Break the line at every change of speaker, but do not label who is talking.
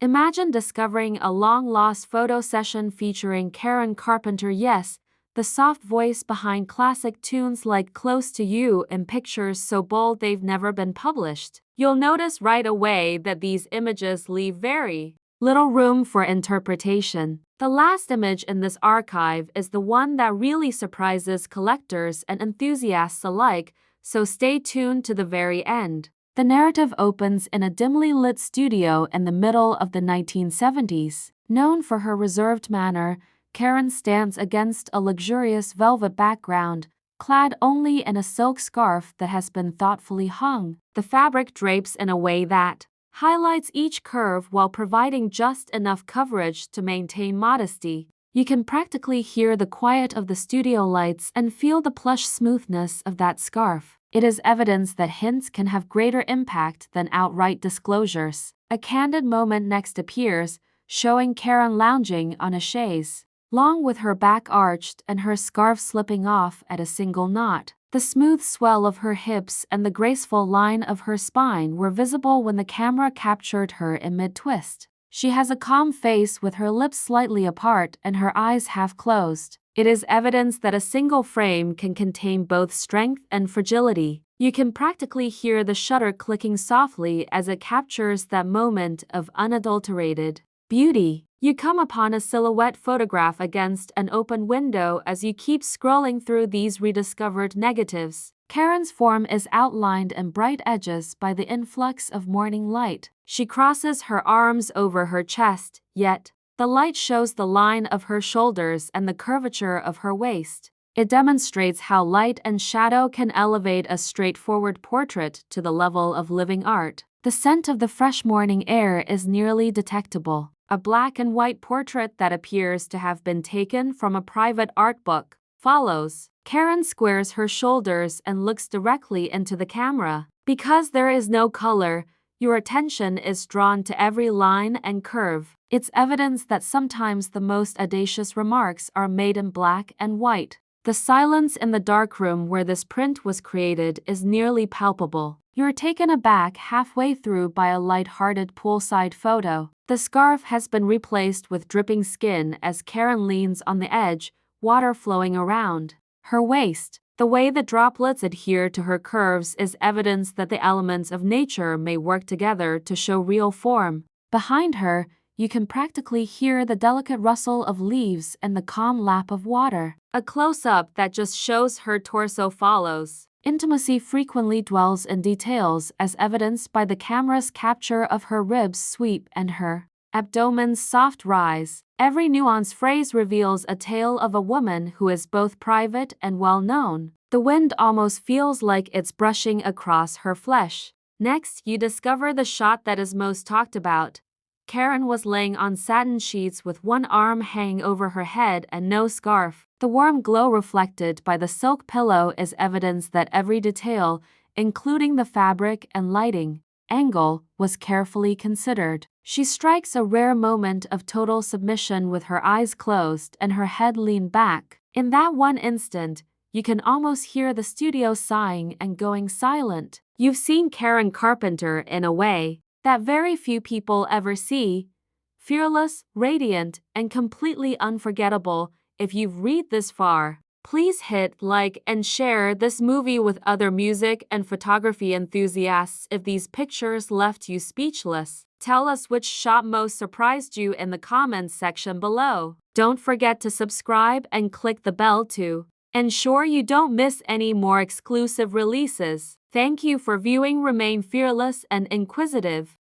Imagine discovering a long-lost photo session featuring Karen Carpenter. Yes, the soft voice behind classic tunes like Close to You and pictures so bold they've never been published. You'll notice right away that these images leave very little room for interpretation. The last image in this archive is the one that really surprises collectors and enthusiasts alike, so stay tuned to the very end. The narrative opens in a dimly lit studio in the middle of the 1970s. Known for her reserved manner, Karen stands against a luxurious velvet background, clad only in a silk scarf that has been thoughtfully hung. The fabric drapes in a way that highlights each curve while providing just enough coverage to maintain modesty. You can practically hear the quiet of the studio lights and feel the plush smoothness of that scarf. It is evidence that hints can have greater impact than outright disclosures. A candid moment next appears, showing Karen lounging on a chaise, long with her back arched and her scarf slipping off at a single knot. The smooth swell of her hips and the graceful line of her spine were visible when the camera captured her in mid-twist. She has a calm face with her lips slightly apart and her eyes half closed. It is evidence that a single frame can contain both strength and fragility. You can practically hear the shutter clicking softly as it captures that moment of unadulterated beauty. You come upon a silhouette photograph against an open window as you keep scrolling through these rediscovered negatives. Karen's form is outlined in bright edges by the influx of morning light. She crosses her arms over her chest, yet the light shows the line of her shoulders and the curvature of her waist. It demonstrates how light and shadow can elevate a straightforward portrait to the level of living art. The scent of the fresh morning air is nearly detectable. A black and white portrait that appears to have been taken from a private art book follows. Karen squares her shoulders and looks directly into the camera. Because there is no color, your attention is drawn to every line and curve. It's evidence that sometimes the most audacious remarks are made in black and white. The silence in the darkroom where this print was created is nearly palpable. You're taken aback halfway through by a light-hearted poolside photo. The scarf has been replaced with dripping skin as Karen leans on the edge, water flowing around her waist. The way the droplets adhere to her curves is evidence that the elements of nature may work together to show real form. Behind her, you can practically hear the delicate rustle of leaves and the calm lap of water. A close-up that just shows her torso follows. Intimacy frequently dwells in details as evidenced by the camera's capture of her ribs sweep and her abdomen's soft rise. Every nuanced phrase reveals a tale of a woman who is both private and well-known. The wind almost feels like it's brushing across her flesh. Next, you discover the shot that is most talked about. Karen was laying on satin sheets with one arm hanging over her head and no scarf. The warm glow reflected by the silk pillow is evidence that every detail, including the fabric and lighting angle, was carefully considered. She strikes a rare moment of total submission with her eyes closed and her head leaned back. In that one instant, you can almost hear the studio sighing and going silent. You've seen Karen Carpenter in a way that very few people ever see. Fearless, radiant, and completely unforgettable. If you've read this far, please hit like and share this movie with other music and photography enthusiasts. If these pictures left you speechless, tell us which shot most surprised you in the comments section below. Don't forget to subscribe and click the bell to ensure you don't miss any more exclusive releases. Thank you for viewing. Remain fearless and inquisitive.